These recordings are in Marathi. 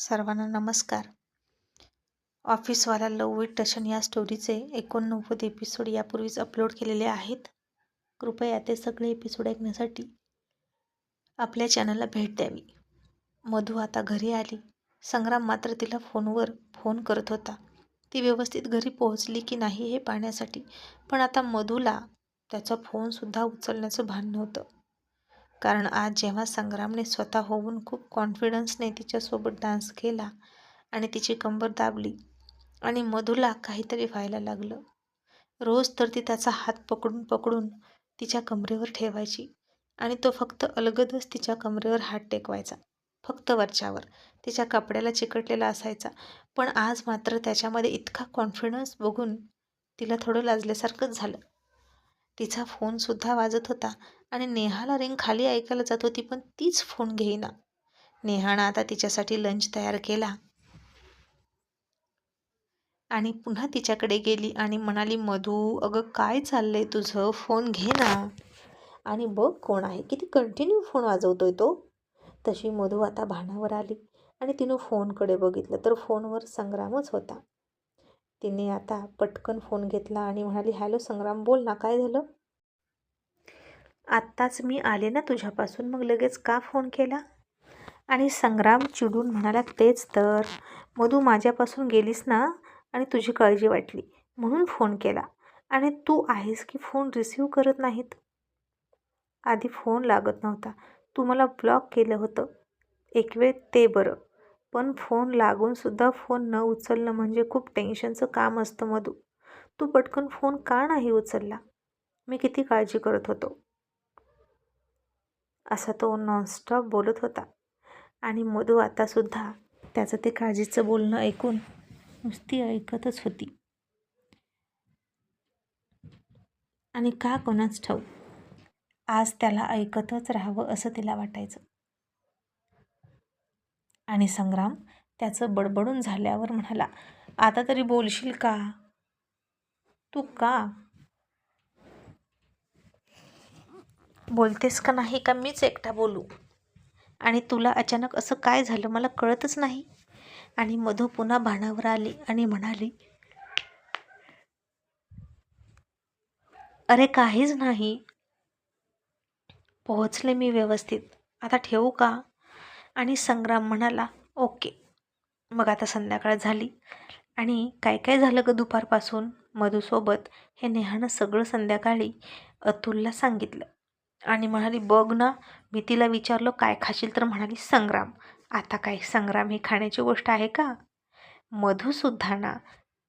सर्वांना नमस्कार. ऑफिसवाला लव विथ टशन या स्टोरीचे 89 एपिसोड यापूर्वीच अपलोड केलेले आहेत. कृपया ते सगळे एपिसोड ऐकण्यासाठी आपल्या चॅनलला भेट द्यावी. मधू आता घरी आली. संग्राम मात्र तिला फोनवर फोन करत होता, ती व्यवस्थित घरी पोहोचली की नाही हे पाहण्यासाठी. पण आता मधूला त्याचा फोनसुद्धा उचलण्याचं भान नव्हतं. कारण आज जेव्हा संग्रामने स्वतः होऊन खूप कॉन्फिडन्सने तिच्यासोबत डान्स केला आणि तिची कंबर दाबली आणि मधूला काहीतरी व्हायला लागलं. रोज तर ती त्याचा हात पकडून पकडून तिच्या कमरेवर ठेवायची आणि तो फक्त अलगदच तिच्या कमरेवर हात टेकवायचा, फक्त वरच्यावर. तिच्या कपड्याला चिकटलेला असायचा. पण आज मात्र त्याच्यामध्ये इतका कॉन्फिडन्स बघून तिला थोडं लाजल्यासारखंच झालं. तिचा फोनसुद्धा वाजत होता आणि नेहाला रिंग खाली ऐकायला जात होती, पण तीच फोन घेईना. नेहानं आता तिच्यासाठी लंच तयार केला आणि पुन्हा तिच्याकडे गेली आणि म्हणाली, मधू अगं काय चाललंय तुझं, फोन घे ना. आणि बघ कोण आहे, किती कंटिन्यू फोन वाजवतोय तो. तशी मधू आता भानावर आली आणि तिनं फोनकडे बघितलं तर फोनवर संग्रामच होता. तिने आता पटकन फोन घेतला आणि म्हणाली, हॅलो संग्राम, बोल ना, काय झालं. आत्ताच मी आले ना तुझ्यापासून, मग लगेच का फोन केला. आणि संग्राम चिडून म्हणाला, तेच तर मधू, माझ्यापासून गेलीस ना आणि तुझी काळजी वाटली म्हणून फोन केला. आणि तू आहेस की फोन रिसीव करत नाहीत. आधी फोन लागत नव्हता, तू मला ब्लॉक केलं होतं एक वेळ, ते बरं. पण फोन लागूनसुद्धा फोन न उचलणं म्हणजे खूप टेन्शनचं काम असतं मधू. तू पटकन फोन का नाही उचलला, मी किती काळजी करत होतो. असा तो नॉनस्टॉप बोलत होता. आणि मधू आतासुद्धा त्याचं ते काळजीचं बोलणं ऐकून नुसती ऐकतच होती. आणि का कोणाच ठाऊक, आज त्याला ऐकतच राहावं असं तिला वाटायचं. आणि संग्राम त्याचं बडबडून झाल्यावर म्हणाला, आता तरी बोलशील का, तू का बोलतेस का नाही, का मीच एकटा बोलू. आणि तुला अचानक असं काय झालं मला कळतच नाही. आणि मधू पुन्हा भानावर आली आणि म्हणाली, अरे काहीच नाही, पोहोचले मी व्यवस्थित, आता ठेवू का. आणि संग्राम म्हणाला, ओके. मग आता संध्याकाळ झाली आणि काय काय झालं ग दुपारपासून मधूसोबत हे नेहानं सगळं संध्याकाळी अतुलला सांगितलं. आणि म्हणाली, बघ ना, मी तिला विचारलं काय खाशील तर म्हणाली संग्राम. आता काय संग्राम ही खाण्याची गोष्ट आहे का. मधूसुद्धा ना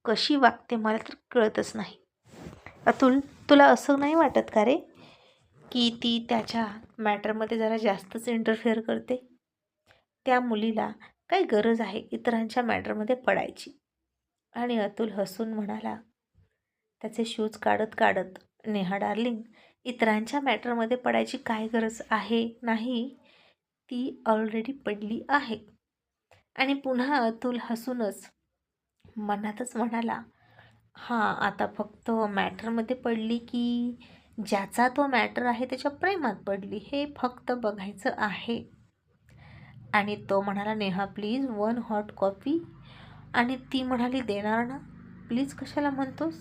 कशी वागते मला तर कळतच नाही. अतुल, तुला असं नाही वाटत का रे की ती त्याच्या मॅटरमध्ये जरा जास्तच इंटरफेअर करते. त्या मुलीला काय गरज आहे इतरांच्या मॅटरमध्ये पडायची. आणि अतुल हसून म्हणाला, त्याचे शूज काढत काढत, नेहा डार्लिंग, इतरांच्या मॅटरमध्ये पडायची काय गरज आहे नाही, ती ऑलरेडी पडली आहे. आणि पुन्हा अतुल हसूनच मनातच म्हणाला, हां, आता फक्त मॅटरमध्ये पडली की ज्याचा तो मॅटर आहे त्याच्या प्रेमात पडली, हे फक्त बघायचं आहे. आणि तो म्हणाला, नेहा प्लीज 1 हॉट कॉफी. आणि ती म्हणाली, देणार ना, प्लीज कशाला म्हणतोस.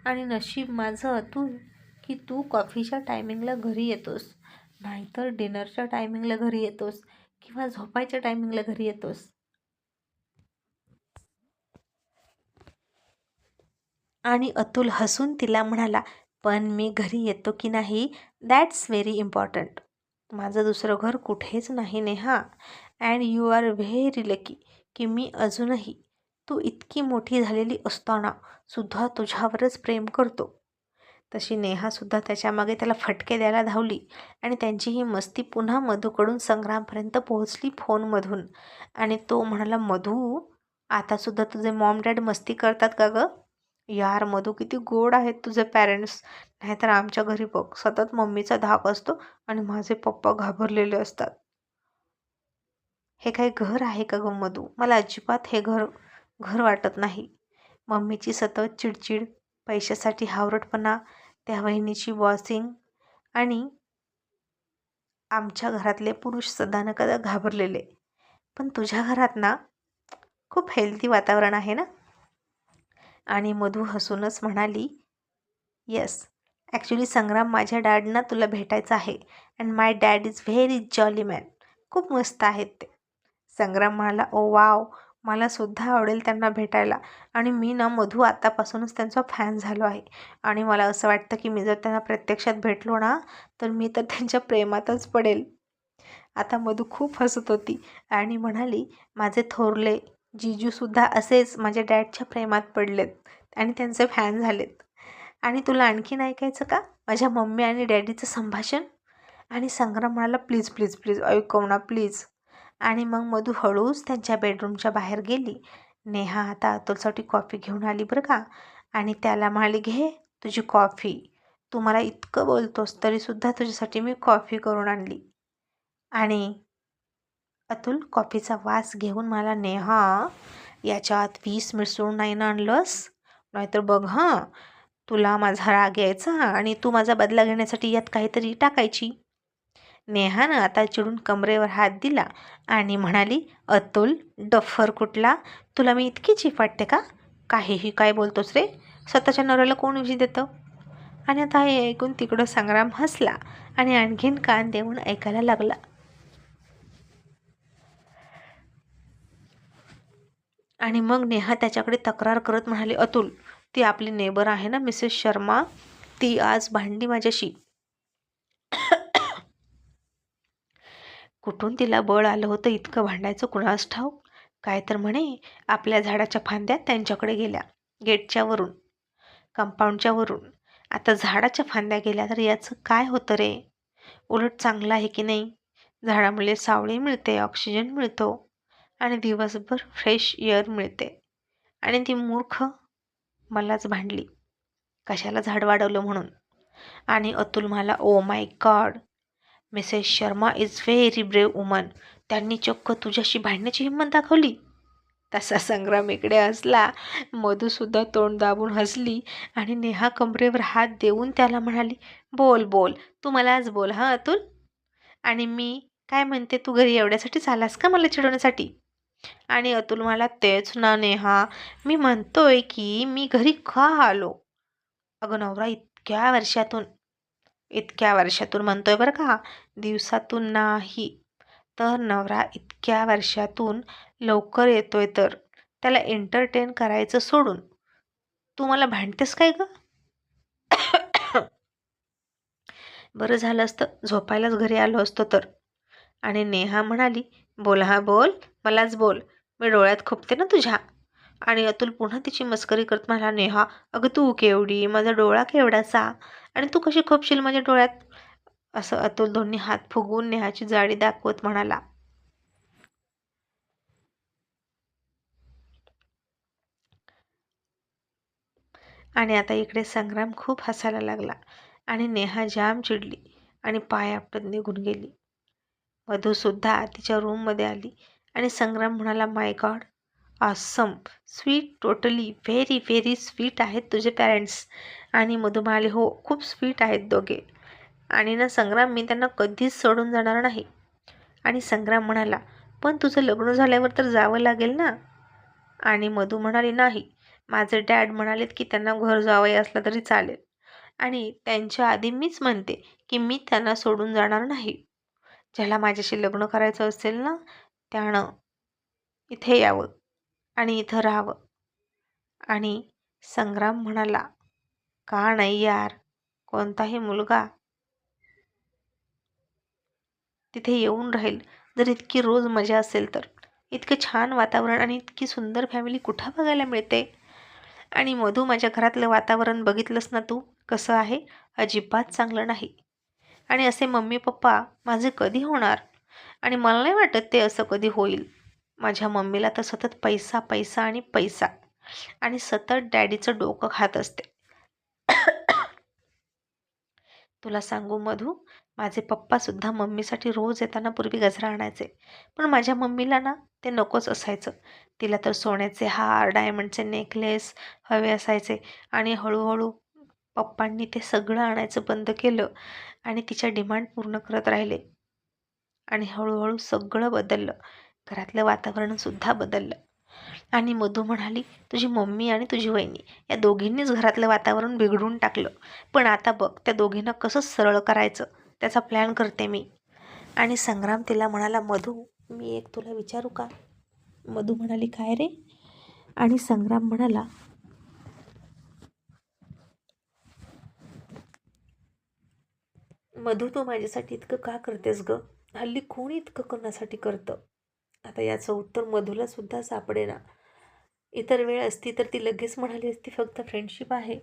आणि नशीब माझं अतुल की तू कॉफीच्या टायमिंगला घरी येतोस, नाहीतर डिनरच्या टायमिंगला घरी येतोस किंवा झोपायच्या टायमिंगला घरी येतोस. आणि अतुल हसून तिला म्हणाला, पण मी घरी येतो की नाही दॅट्स व्हेरी इम्पॉर्टंट. माझं दुसरं घर कुठेच नाही Neha. And you are very lucky की मी अजूनही, तू इतकी मोठी झालेली असताना सुद्धा तुझ्यावरच प्रेम करतो. तशी नेहासुद्धा त्याच्यामागे त्याला फटके द्यायला धावली. आणि त्यांची ही मस्ती पुन्हा मधूकडून संग्रामपर्यंत पोहोचली फोनमधून. आणि तो म्हणाला, मधू, आतासुद्धा तुझे मॉम डॅड मस्ती करतात का गं. यार मधू, किती गोड आहेत तुझे पॅरेंट्स. नाहीतर आमच्या घरी बघ, सतत मम्मीचा धाक असतो आणि माझे पप्पा घाबरलेले असतात. हे काही घर आहे का गं मधू, मला अजिबात हे घर घर वाटत नाही. मम्मीची सतत चिडचिड, पैशासाठी हावरटपणा, त्या वहिनीची बॉसिंग आणि आमच्या घरातले पुरुष सदा न कदा घाबरलेले. पण तुझ्या घरात ना खूप हेल्दी वातावरण आहे ना. आणि मधू हसूनच म्हणाली, येस, ॲक्च्युली संग्राम, माझ्या डॅडना तुला भेटायचं आहे. And my dad is very jolly man. खूप मस्त आहेत ते. संग्राम म्हणाला, ओ वाव, मला सुद्धा आवडेल त्यांना भेटायला. आणि मी ना मधू आतापासूनच त्यांचा फॅन झालो आहे. आणि मला असं वाटतं की मी जर त्यांना प्रत्यक्षात भेटलो ना तर मी तर त्यांच्या प्रेमातच पडेल. आता मधू खूप हसत होती आणि म्हणाली, माझे थोरले जीजूसुद्धा असेच माझ्या डॅडच्या प्रेमात पडलेत आणि त्यांचे फॅन झालेत. आणि तुला आणखीन ऐकायचं का माझ्या मम्मी आणि डॅडीचं संभाषण? आणि संग्राम म्हणाला, प्लीज प्लीज प्लीज ऐकव ना प्लीज. आणि मग मधू हळूच त्यांच्या बेडरूमच्या बाहेर गेली. नेहा आता अतुलसाठी कॉफी घेऊन आली बरं का. आणि त्याला म्हणाली, घे तुझी कॉफी. तू मला इतकं बोलतोस तरीसुद्धा तुझ्यासाठी मी कॉफी करून आणली. आणि अतुल कॉफीचा वास घेऊन मला, नेहा, याच्यात 20 मिसळून नाही ना आणलंस? नाहीतर बघ हां, तुला माझा राग यायचा आणि तू माझा बदला घेण्यासाठी यात काहीतरी टाकायची. नेहानं आता चिडून कमरेवर हात दिला आणि म्हणाली, अतुल डफर कुठला, तुला मी इतकी चीप वाटते का? काहीही काय बोलतोस रे? स्वतःच्या नवऱ्याला कोण विधी देतं? आणि आता हे ऐकून तिकडं संग्राम हसला आणि आणखीन कान देऊन ऐकायला लागला. आणि मग नेहा त्याच्याकडे तक्रार करत म्हणाली, अतुल, ती आपली नेबर आहे ना मिसेस शर्मा, ती आज भांडली माझ्याशी. कुठून तिला बळ आलं होतं इतकं भांडायचं कुणास ठाऊक. काय तर म्हणे आपल्या झाडाच्या फांद्या त्यांच्याकडे गेल्या, गेटच्या वरून, कंपाऊंडच्या वरून. आता झाडाच्या फांद्या गेल्या तर याचं काय होतं रे? उलट चांगलं आहे की नाही? झाडामुळे सावली मिळते, ऑक्सिजन मिळतो आणि दिवसभर फ्रेश एअर मिळते. आणि ती मूर्ख मलाच भांडली, कशाला झाड वाढवलं म्हणून. आणि अतुल म्हणाला, oh my God, Mrs Sharma is very brave woman. त्यांनी चक्क तुझ्याशी भांडण्याची हिंमत दाखवली. तसा संग्राम इकडे हसला. मधूसुद्धा तोंड दाबून हसली आणि नेहा कमरेवर हात देऊन त्याला म्हणाली, बोल बोल, तू मलाच बोल हां अतुल. आणि मी काय म्हणते, तू घरी एवढ्यासाठीच आलास का मला चिडवण्यासाठी? आणि अतुल म्हणाला, तेच ना नेहा, मी म्हणतोय की मी घरी का आलो? अगं नवरा इतक्या वर्षातून म्हणतोय बरं का, दिवसातून नाही. तर नवरा इतक्या वर्षातून लवकर येतोय तर त्याला एंटरटेन करायचं सोडून तू मला भांडतेस काय गं? बरं झालं असतं झोपायलाच घरी आलो असतो तर. आणि नेहा म्हणाली, बोल हा बोल, मलाच बोल, मी डोळ्यात खुपते ना तुझ्या. आणि अतुल पुन्हा तिची मस्करी करत म्हणाला, नेहा, अगं तू केवढी, माझा डोळा केवढासा, आणि तू कशी खोपशील माझ्या डोळ्यात? असं अतुल दोन्ही हात फुगवून नेहाची जाडी दाखवत म्हणाला. आणि आता इकडे संग्राम खूप हसायला लागला आणि नेहा जाम चिडली आणि पाय आपटत निघून गेली. मधूसुद्धा तिच्या रूममध्ये आली आणि संग्राम म्हणाला, माय God, awesome, sweet, totally very very sweet आहेत तुझे पॅरेंट्स. आणि मधू म्हणाले, हो खूप स्वीट आहेत दोघे. आणि ना संग्राम, मी त्यांना कधीच सोडून जाणार नाही. आणि संग्राम म्हणाला, पण तुझं लग्न झाल्यावर तर जावं लागेल ना? आणि मधू म्हणाली, नाही, माझे डॅड म्हणालेत की त्यांना घर जावई असलं तरी चालेल. आणि त्यांच्या आधी मीच म्हणते की मी त्यांना सोडून जाणार नाही. ज्याला माझ्याशी लग्न करायचं असेल ना, त्यानं इथे यावं आणि इथं राहावं. आणि संग्राम म्हणाला, का नाही यार, कोणताही मुलगा तिथे येऊन राहील जर इतकी रोज मजा असेल तर. इतकं छान वातावरण आणि इतकी सुंदर फॅमिली कुठं बघायला मिळते? आणि मधू, माझ्या घरातलं वातावरण बघितलंस ना तू कसं आहे? अजिबात चांगलं नाही. आणि असे मम्मी पप्पा माझे कधी होणार? आणि मला नाही वाटत ते असं कधी होईल. माझ्या मम्मीला तर सतत पैसा पैसा आणि पैसा, आणि सतत डॅडीचं डोकं खात असते. तुला सांगू मधू, माझे पप्पासुद्धा मम्मीसाठी रोज येताना पूर्वी गजरा आणायचे. पण माझ्या मम्मीला ना ते नकोच असायचं. तिला तर सोन्याचे हार, डायमंडचे नेकलेस हवे असायचे. आणि हळूहळू पप्पांनी ते सगळं आणायचं बंद केलं आणि तिच्या डिमांड पूर्ण करत राहिले. आणि हळूहळू सगळं बदललं. घरातलं वातावरणसुद्धा बदललं. आणि मधू म्हणाली, तुझी मम्मी आणि तुझी वहिनी या दोघींनीच घरातलं वातावरण बिघडून टाकलं. पण आता बघ त्या दोघींना कसं सरळ करायचं त्याचा प्लॅन करते मी. आणि संग्राम तिला म्हणाला, मधू मी एक तुला विचारू का? मधू म्हणाली, काय रे? आणि संग्राम म्हणाला, मधू तू माझ्यासाठी इतकं का करतेस ग? हल्ली कोणी इतकं कोणासाठी करतं? आता याचं उत्तर मधूला सुद्धा सापडेना. इतर वेळ असती तर ती लगेच म्हणाली असती फक्त फ्रेंडशिप आहे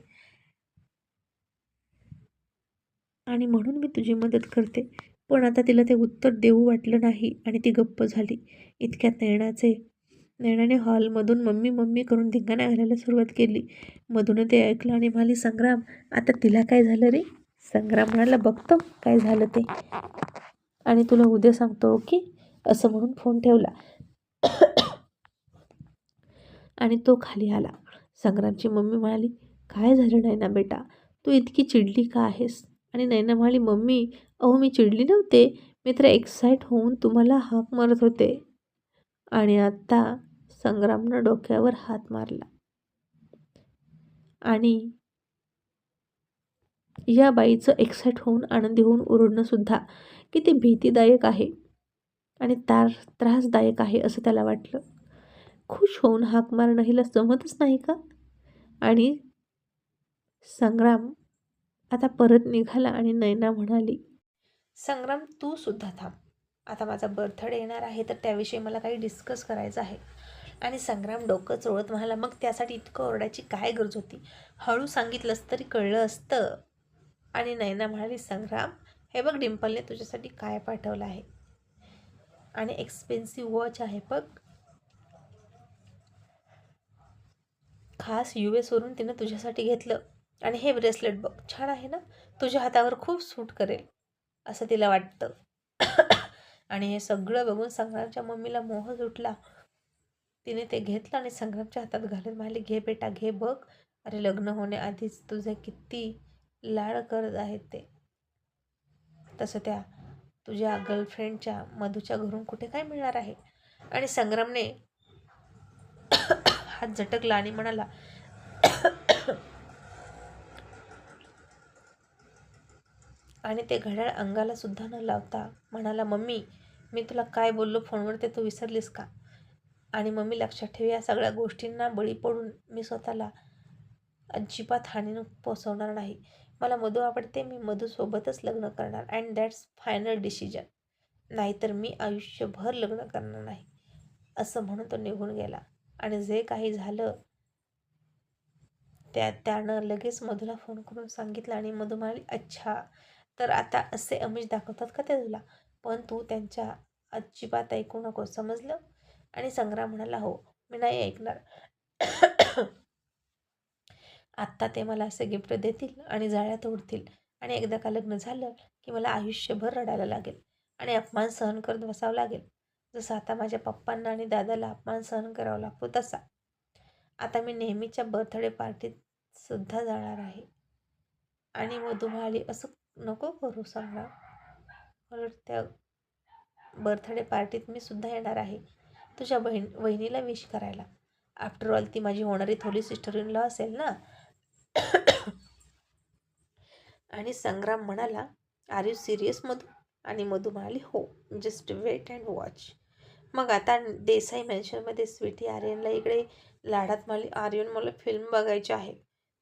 आणि म्हणून मी तुझी मदत करते. पण आता तिला ते उत्तर देऊ वाटलं नाही आणि ती गप्प झाली. इतक्यात नैनाने हॉलमधून मम्मी मम्मी करून धिंगाणा घालायला सुरुवात केली. मधून ते ऐकलं आणि म्हणाली, संग्राम आता तिला काय झालं रे? संग्राम म्हणाला, बघतो काय झालं ते आणि तुला उद्या सांगतो, ओके? असं म्हणून फोन ठेवला आणि तो खाली आला. संग्रामची मम्मी म्हणाली, काय झालं नैना बेटा, तू इतकी चिडली का आहेस? आणि नैना म्हणाली, मम्मी अहो मी चिडली नव्हते, मी तर एक्साईट होऊन तुम्हाला हाक मारत होते. आणि आत्ता संग्रामनं डोक्यावर हात मारला. आणि या बाईचं एक्साईट होऊन आनंदी होऊन ओरडणं सुद्धा किती भीतीदायक आहे आणि त्रासदायक आहे असं त्याला वाटलं. खुश होऊन हाक मारणं हिला जमतच नाही का? आणि संग्राम आता परत निघाला आणि नैना म्हणाली, संग्राम तू सुद्धा थांब, आता माझा बर्थडे येणार आहे तर त्याविषयी मला काही डिस्कस करायचं आहे. आणि संग्राम डोकं चोळत म्हणाला, मग त्यासाठी इतकं ओरडायची काय गरज होती? हळू सांगितलंस तरी कळलं असतं. आणि नैना म्हणाली, संग्राम हे बघ डिम्पलने तुझ्यासाठी काय पाठवलं आहे आणि एक्सपेन्सिव्ह वॉच आहे बघ, खास US वरून तिनं तुझ्यासाठी घेतलं. आणि हे ब्रेसलेट बघ छान आहे ना, तुझ्या हातावर खूप सूट करेल असं तिला वाटतं. आणि हे सगळं बघून संग्रामच्या मम्मीला मोह सुटला. तिने ते घेतलं आणि संग्रामच्या हातात घालून म्हणाली, घे बेटा घे बघ, अरे लग्न होण्याआधीच तुझे किती लाड करत आहेत ते. तसं त्या तुझ्या गर्लफ्रेंडच्या मधूच्या घरून कुठे काय मिळणार आहे? आणि संग्रामने हात झटकला आणि म्हणाला, आणि ते घड्याळ अंगाला सुद्धा न लावता म्हणाला, मम्मी मी तुला काय बोललो फोनवर ते तू विसरलीस का? आणि मम्मी लक्षात ठेव, या सगळ्या गोष्टींना बळी पडून मी स्वतःला अजिबात हानीनं पोचवणार नाही. मला मधू आवडते, मी मधूसोबतच लग्न करणार अँड दॅट्स फायनल डिसिजन. नाहीतर मी आयुष्यभर लग्न करणार नाही. असं म्हणून तो निघून गेला. आणि जे काही झालं त्यानं लगेच मधूला फोन करून सांगितलं आणि मधू म्हणाली, अच्छा तर आता असे आमिष दाखवतात का ते तुला? पण तू त्यांच्या अजिबात ऐकू नको, समजलं? आणि संग्राम म्हणाला, हो मी नाही ऐकणार. आत्ता ते मला असे गिफ्ट देतील आणि जाळ्यात ओढतील आणि एकदा का लग्न झालं की मला आयुष्यभर रडायला लागेल आणि अपमान सहन करत बसावं लागेल, जसं आता माझ्या पप्पांना आणि दादाला अपमान सहन करावा लागतो तसा. आता मी नेहमीच्या बर्थडे पार्टीत सुद्धा जाणार आहे. आणि मधू म्हणाली, असं नको करू संग्राम, उलट त्या बर्थडे पार्टीत मी सुद्धा येणार आहे तुझ्या वहिनीला विश करायला. आफ्टर ऑल ती माझी होणारी थोडी सिस्टर इन लॉ असेल ना. आणि संग्राम म्हणाला, आर यू सिरियस मधू? आणि मधू म्हणाली, हो जस्ट वेट अँड वॉच. मग आता देसाई मेन्शनमध्ये स्वीटी आर्यनला इकडे लाडात म्हणाली, आर्यन मला फिल्म बघायची आहे,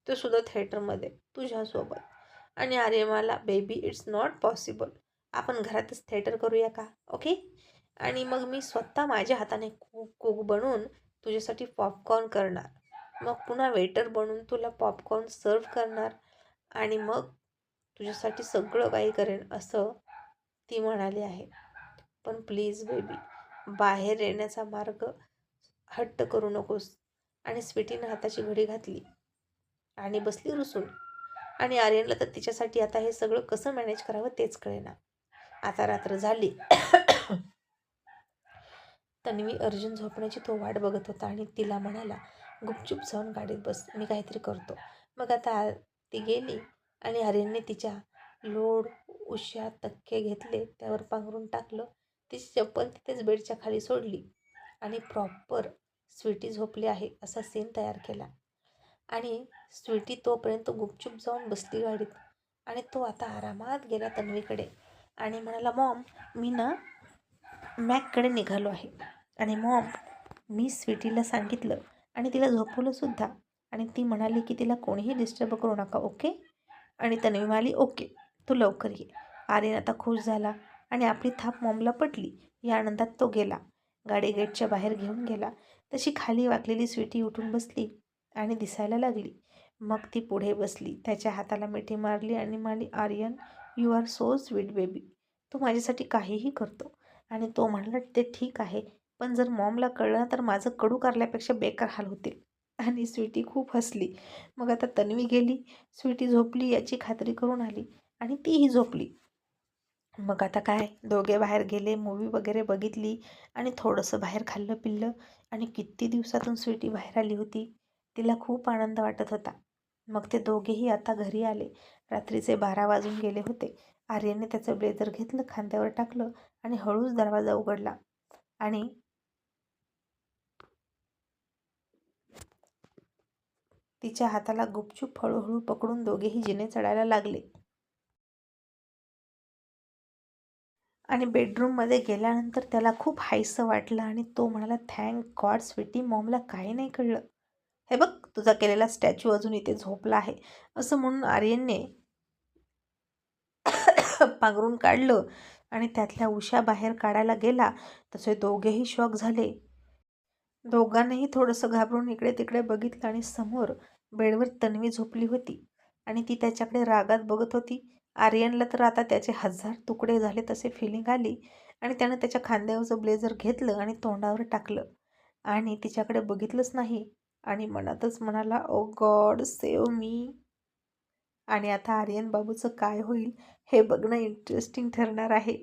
तो सुद्धा थिएटरमध्ये तुझ्यासोबत. आणि आर्यन मला, बेबी इट्स नॉट पॉसिबल, आपण घरातच थिएटर करूया का, ओके? आणि मग मी स्वतः माझ्या हाताने कुक बनवून तुझ्यासाठी पॉपकॉर्न करणार, मग पुन्हा वेटर बनवून तुला पॉपकॉर्न सर्व करणार आणि मग तुझ्यासाठी सगळं काही करेन असं ती म्हणाली आहे. पण प्लीज बेबी बाहेर येण्याचा मार्ग हट्ट करू नकोस. आणि स्वीटीनं हाताची घडी घातली आणि बसली रुसून. आणि आर्यनला तर तिच्यासाठी आता हे सगळं कसं मॅनेज करावं तेच कळेना. आता रात्र झाली. तन्वी अर्जुन झोपण्याची तो वाट बघत होता आणि तिला म्हणाला, गुपचूप जाऊन गाडीत बस, मी काहीतरी करतो. मग आता ती गेली आणि आर्यनने तिच्या लोड उश्यात तक्के घेतले, त्यावर पांघरून टाकलं. तिची चप्पल तिथेच बेडच्या खाली सोडली आणि प्रॉपर स्वीटी झोपली आहे असा सीन तयार केला. आणि स्वीटी तोपर्यंत गुपचूप जाऊन बसली गाडीत. आणि तो आता आरामात गेला तन्वीकडे आणि म्हणाला, मॉम मी ना मॅककडे निघालो आहे. आणि मॉम मी स्वीटीला सांगितलं आणि तिला झोपवलंसुद्धा. आणि ती म्हणाली की तिला कोणीही डिस्टर्ब करू नका, ओके. आणि तन्वी म्हणाली, ओके तू लवकर ये. आर्यन आता खुश झाला आणि आपली थाप मॉमला पटली. या आनंदात तो गेला. गाडी गेटच्या बाहेर घेऊन गेला. तशी खाली वाकलेली स्वीटी उठून बसली आणि दिसायला लागली. मग ती पुढे बसली, त्याच्या हाताला मिठी मारली आणि म्हणाली, Aryan you are so sweet baby. तू माझ्यासाठी काहीही करतो. आणि तो म्हणाला, ते ठीक आहे, पण जर मॉमला कळलं तर माझं कडू कारल्यापेक्षा बेकार हाल होतील. आणि स्वीटी खूप हसली. मग आता तन्वी गेली, स्वीटी झोपली याची खात्री करून आली आणि तीही झोपली. मग आता काय, दोघे बाहेर गेले, मूवी वगैरे बघितली आणि थोडंसं बाहेर खाल्लं पिल्लं. आणि किती दिवसातून स्वीटी बाहेर आली होती. तिला खूप आनंद वाटत होता. मग ते दोघेही आता घरी आले. रात्रीचे 12 वाजून गेले होते. आर्यनने त्याचं ब्लेझर घेतलं, खांद्यावर टाकलं आणि हळूच दरवाजा उघडला. आणि तिच्या हाताला गुपचूप हळूहळू पकडून दोघेही जिने चढायला लागले. आणि बेडरूममध्ये गेल्यानंतर त्याला खूप हायसं वाटलं आणि तो म्हणाला, थँक गॉड स्वीटी, मॉमला काही नाही कळलं. हे बघ तुझा केलेला स्टॅच्यू अजून इथे झोपला आहे. असं म्हणून आर्यनने पांघरून काढलं आणि त्यातल्या उशा बाहेर काढायला गेला तसे दोघेही शॉक झाले. दोघांनीही थोडंसं घाबरून इकडे तिकडे बघितलं आणि समोर बेडवर तन्वी झोपली होती आणि ती त्याच्याकडे रागात बघत होती. आर्यनला तर आता त्याचे 1000 तुकडे झाले तसे फिलिंग आली आणि त्यानं त्याच्या खांद्यावरचं ब्लेझर घेतलं आणि तोंडावर टाकलं आणि तिच्याकडे बघितलंच नाही आणि मनातच म्हणाला, ओ गॉड सेव्ह मी. आणि आता आर्यन बाबूचं काय होईल हे बघणं इंटरेस्टिंग ठरणार आहे.